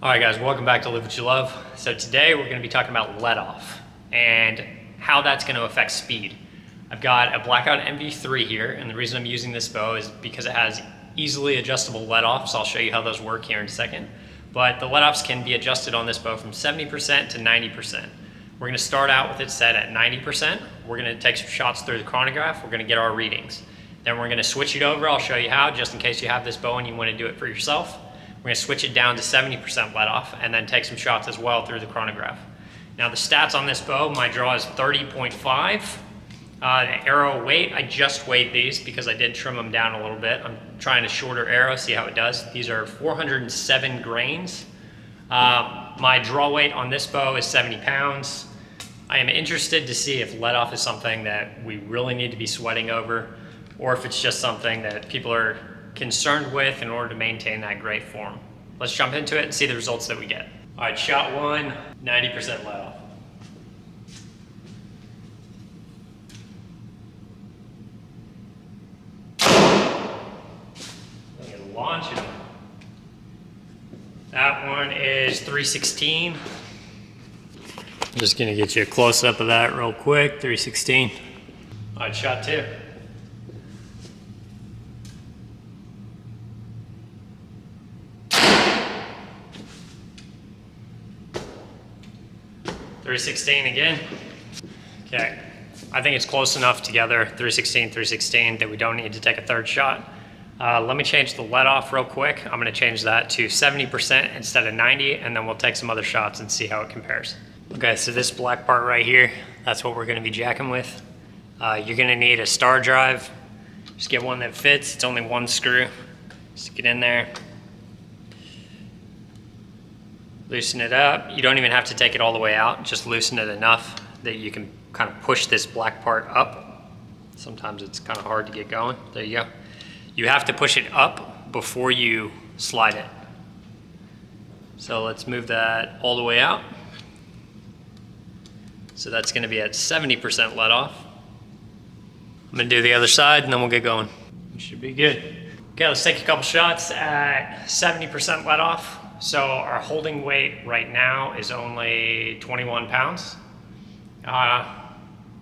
All right guys, welcome back to Live What You Love. So today we're gonna be talking about let off and how that's gonna affect speed. I've got a Blackout MV3 here, and the reason I'm using this bow is because it has easily adjustable let offs. So I'll show you how those work here in a second. But the let offs can be adjusted on this bow from 70% to 90%. We're gonna start out with it set at 90%. We're gonna take some shots through the chronograph. We're gonna get our readings. Then we're gonna switch it over. I'll show you how, just in case you have this bow and you wanna do it for yourself. We're gonna switch it down to 70% let off and then take some shots as well through the chronograph. Now the stats on this bow, my draw is 30.5. The arrow weight, I just weighed these because I did trim them down a little bit. I'm trying a shorter arrow, see how it does. These are 407 grains. My draw weight on this bow is 70 pounds. I am interested to see if let off is something that we really need to be sweating over, or if it's just something that people are concerned with in order to maintain that great form. Let's jump into it and see the results that we get. All right, shot one, 90% let off. Look at launching. That one is 316. I'm just gonna get you a close up of that real quick, 316. All right, shot two. 316 again. Okay, I think it's close enough together, 316, 316, that we don't need to take a third shot. Let me change the let off real quick. I'm gonna change that to 70% instead of 90, and then we'll take some other shots and see how it compares. Okay, so this black part right here, that's what we're gonna be jacking with. You're gonna need a star drive. Just get one that fits. It's only one screw. Stick it in there. Loosen it up. You don't even have to take it all the way out. Just loosen it enough that you can kind of push this black part up. Sometimes it's kind of hard to get going. There you go. You have to push it up before you slide it. So let's move that all the way out. So that's going to be at 70% let off. I'm going to do the other side and then we'll get going. It should be good. Okay, let's take a couple shots at 70% let off. So our holding weight right now is only 21 pounds.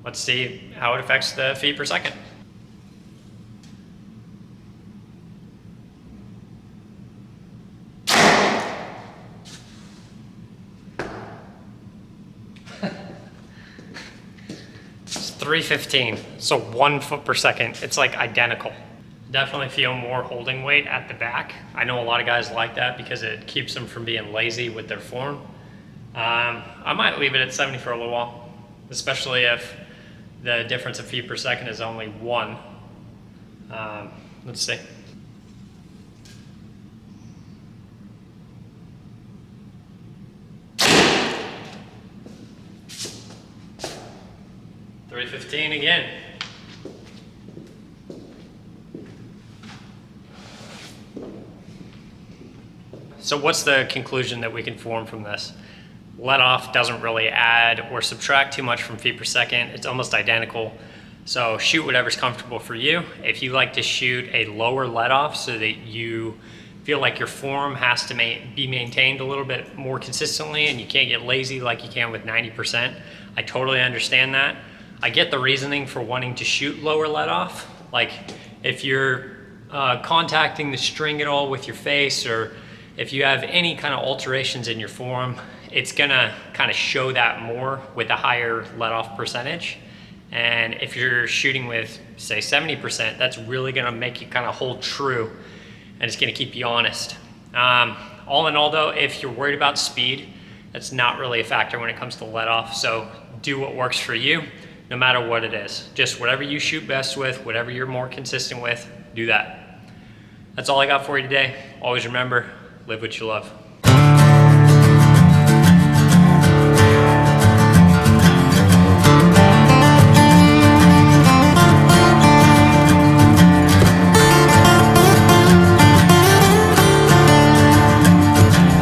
Let's see how it affects the feet per second. It's 315, so 1 foot per second. It's like identical. Definitely feel more holding weight at the back. I know a lot of guys like that because it keeps them from being lazy with their form. I might leave it at 70 for a little while, especially if the difference of feet per second is only 1. Let's see. $315 again. So what's the conclusion that we can form from this? Let off doesn't really add or subtract too much from feet per second. It's almost identical. So shoot whatever's comfortable for you. If you like to shoot a lower let off so that you feel like your form has to be maintained a little bit more consistently and you can't get lazy like you can with 90%, I totally understand that. I get the reasoning for wanting to shoot lower let off. Like if you're contacting the string at all with your face, or if you have any kind of alterations in your form, it's gonna kind of show that more with a higher let off percentage. And if you're shooting with, say, 70%, that's really gonna make you kind of hold true, and it's gonna keep you honest. All in all though, if you're worried about speed, that's not really a factor when it comes to let off. So do what works for you, no matter what it is. Just whatever you shoot best with, whatever you're more consistent with, do that. That's all I got for you today. Always remember, live what you love.